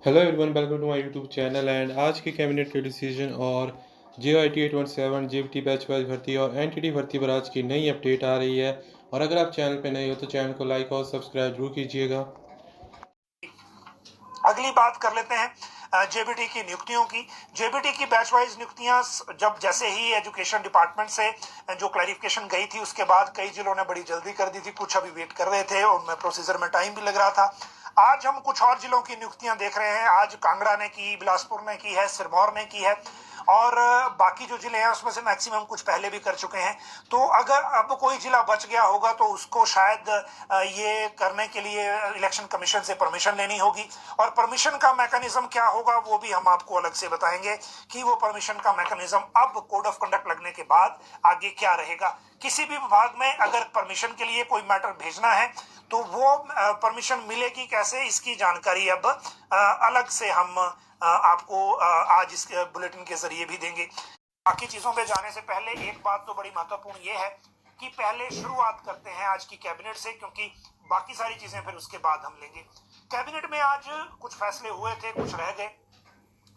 Hello everyone, welcome to my YouTube channel. And आज के cabinet के डिसीजन और JOIT 817 JBT बैच वाइज भर्ती और एनटीटी भर्ती पर आज की नई अपडेट आ रही है। और अगर आप चैनल पे नए हो तो चैनल को लाइक और सब्सक्राइब जरूर कीजिएगा। अगली बात कर लेते हैं जेबीटी की नियुक्तियों की। जेबीटी की बैच वाइज नियुक्तियां जब जैसे ही एजुकेशन डिपार्टमेंट से जो क्लैरिफिकेशन गई थी उसके बाद कई जिलों ने बड़ी जल्दी कर दी थी, कुछ अभी वेट कर रहे थे, उनमें प्रोसीजर में टाइम भी लग रहा था। आज हम कुछ और जिलों की नियुक्तियां देख रहे हैं। आज कांगड़ा ने की, बिलासपुर ने की है, सिरमौर ने की है और बाकी जो जिले हैं उसमें से मैक्सिमम कुछ पहले भी कर चुके हैं। तो अगर अब कोई जिला बच गया होगा तो उसको शायद ये करने के लिए इलेक्शन कमीशन से परमिशन लेनी होगी। और परमिशन का मैकेनिज्म क्या होगा वो भी हम आपको अलग से बताएंगे कि वो परमिशन का मैकेनिज्म अब कोड ऑफ कंडक्ट लगने के बाद आगे क्या रहेगा। किसी भी विभाग में अगर परमिशन के लिए कोई मैटर भेजना है तो वो परमिशन मिलेगी कैसे, इसकी जानकारी अब अलग से हम आपको आज इस बुलेटिन के जरिए भी देंगे। बाकी चीजों पे जाने से पहले एक बात तो बड़ी महत्वपूर्ण ये है कि पहले शुरुआत करते हैं आज की कैबिनेट से, क्योंकि बाकी सारी चीजें फिर उसके बाद हम लेंगे। कैबिनेट में आज कुछ फैसले हुए थे, कुछ रह गए।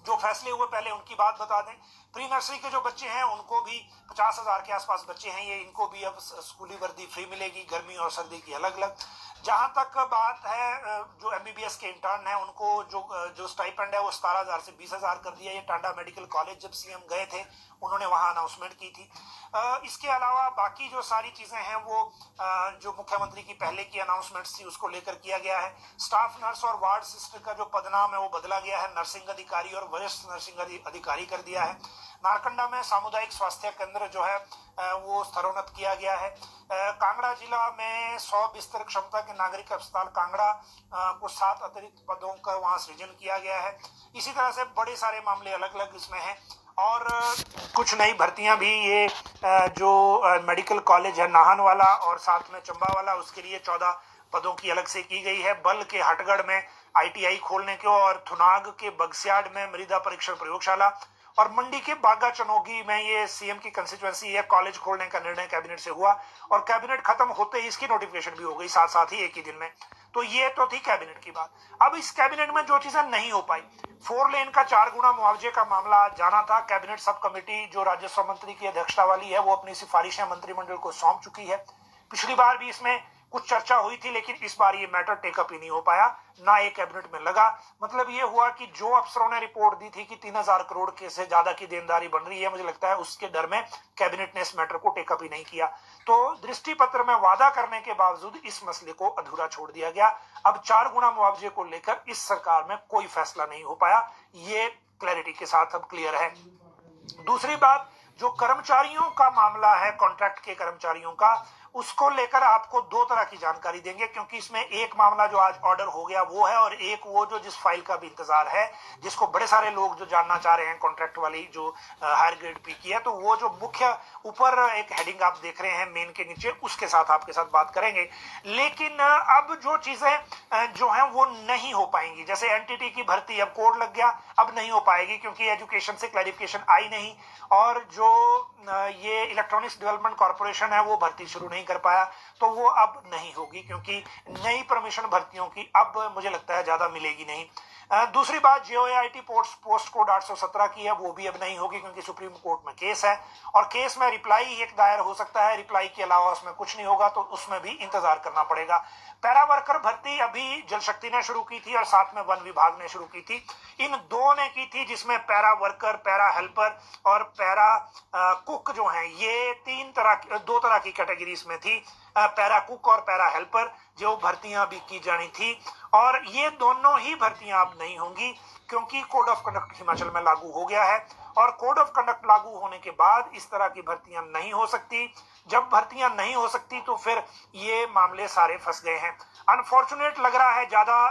जो फैसले हुए पहले उनकी बात बता दें। प्री नर्सरी के जो बच्चे हैं उनको भी 50,000 के आसपास बच्चे हैं, ये इनको भी अब स्कूली वर्दी फ्री मिलेगी, गर्मी और सर्दी की अलग अलग। जहां तक बात है जो MBBS के इंटर्न है उनको जो स्टाइपेंड है वो 17,000 से 20,000 कर दिया। ये टांडा मेडिकल कॉलेज जब CM गए थे उन्होंने वहां अनाउंसमेंट की थी। इसके अलावा बाकी जो सारी चीजें हैं वो जो मुख्यमंत्री की पहले की अनाउंसमेंट थी उसको लेकर किया गया है। स्टाफ नर्स और वार्ड सिस्टर का जो पदनाम है वो बदला गया है, नर्सिंग अधिकारी और वरिष्ठ नर्सिंग अधिकारी कर दिया है। नारकंडा में सामुदायिक स्वास्थ्य केंद्र जो है वो स्तरोन्नत किया गया है। कांगड़ा जिला में 100 बिस्तर क्षमता के नागरिक अस्पताल कांगड़ा को 7 अतिरिक्त पदों का वहां सृजन किया गया है। इसी तरह से बड़े सारे मामले अलग अलग इसमें हैं। और कुछ नई भर्तियां भी ये जो मेडिकल कॉलेज है नाहन वाला और साथ में चंबा वाला, उसके लिए 14 पदों की अलग से की गई है। बल के हटगढ़ में ITI खोलने को और थुनाग के बगस्याड में मृदा परीक्षण प्रयोगशाला और मंडी के बागा चनोगी में ये CM की कंस्टिट्यूएंसी है कॉलेज खोलने का निर्णय कैबिनेट से हुआ। और कैबिनेट खत्म होते ही इसकी नोटिफिकेशन भी हो गई साथ साथ ही एक ही दिन में। तो ये तो थी कैबिनेट की बात। अब इस कैबिनेट में जो चीजें नहीं हो पाई, 4 लेन का 4 गुना मुआवजे का मामला जाना था। कैबिनेट सब कमेटी जो राजस्व मंत्री की अध्यक्षता वाली है वो अपनी सिफारिशें मंत्रिमंडल को सौंप चुकी है। पिछली बार भी इसमें कुछ चर्चा हुई थी लेकिन इस बार ये मैटर टेकअप ही नहीं हो पाया, ना ये कैबिनेट में लगा। मतलब ये हुआ कि जो अफसरों ने रिपोर्ट दी थी कि 3,000 करोड़ के से ज्यादा की देनदारी बन रही है, मुझे लगता है उसके डर में कैबिनेट ने इस मैटर को टेकअप ही नहीं किया। तो दृष्टि पत्र में वादा करने के बावजूद इस मसले को अधूरा छोड़ दिया गया। अब 4 गुना मुआवजे को लेकर इस सरकार में कोई फैसला नहीं हो पाया, ये क्लैरिटी के साथ अब क्लियर है। दूसरी बात, जो कर्मचारियों का मामला है, कॉन्ट्रैक्ट के कर्मचारियों का, उसको लेकर आपको 2 तरह की जानकारी देंगे, क्योंकि इसमें एक मामला जो आज ऑर्डर हो गया वो है और एक वो जो जिस फाइल का भी इंतजार है, जिसको बड़े सारे लोग जो जानना चाह रहे हैं, कॉन्ट्रैक्ट वाली जो हायर ग्रेड पी की है। तो वो जो मुख्य ऊपर एक हेडिंग आप देख रहे हैं मेन के नीचे, उसके साथ आपके साथ बात करेंगे। लेकिन अब जो चीजें जो है वो नहीं हो पाएंगी, जैसे एनटीटी की भर्ती अब कोड लग गया, अब नहीं हो पाएगी क्योंकि एजुकेशन से क्लैरिफिकेशन आई नहीं। और जो ये इलेक्ट्रॉनिक्स डेवलपमेंट कॉर्पोरेशन है वो भर्ती शुरू नहीं कर पाया, तो वो अब नहीं होगी क्योंकि नई परमिशन भर्तियों की अब मुझे लगता है ज्यादा मिलेगी नहीं। दूसरी बात, JOIT पोस्ट कोड 817 की है, वो भी अब नहीं होगी क्योंकि सुप्रीम कोर्ट में केस है और केस में रिप्लाई एक दायर हो सकता है, रिप्लाई के अलावा उसमें कुछ नहीं होगा, तो उसमें भी इंतजार करना पड़ेगा। पैरा वर्कर भर्ती अभी जल शक्ति ने शुरू की थी और साथ में वन विभाग ने शुरू की थी। इन 2 ने की थी, जिसमें पैरा वर्कर, पैरा हेल्पर और पैरा कुक जो हैं, ये 2 तरह की कैटेगरीज में थी, पैरा कुक और पैरा हेल्पर, जो भर्तियां भी की जानी थी। और ये दोनों ही भर्तियां अब नहीं होंगी क्योंकि कोड ऑफ कंडक्ट हिमाचल में लागू हो गया है और कोड ऑफ कंडक्ट लागू होने के बाद इस तरह की भर्तियां नहीं हो सकती। जब भर्तियां नहीं हो सकती तो फिर ये मामले सारे फंस गए हैं। अनफॉर्चुनेट लग रहा है ज्यादा,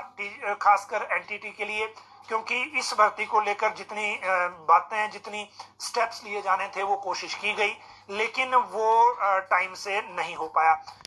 खासकर एनटीटी के लिए, क्योंकि इस भर्ती को लेकर जितनी बातें, जितनी स्टेप्स लिए जाने थे वो कोशिश की गई लेकिन वो टाइम से नहीं हो पाया।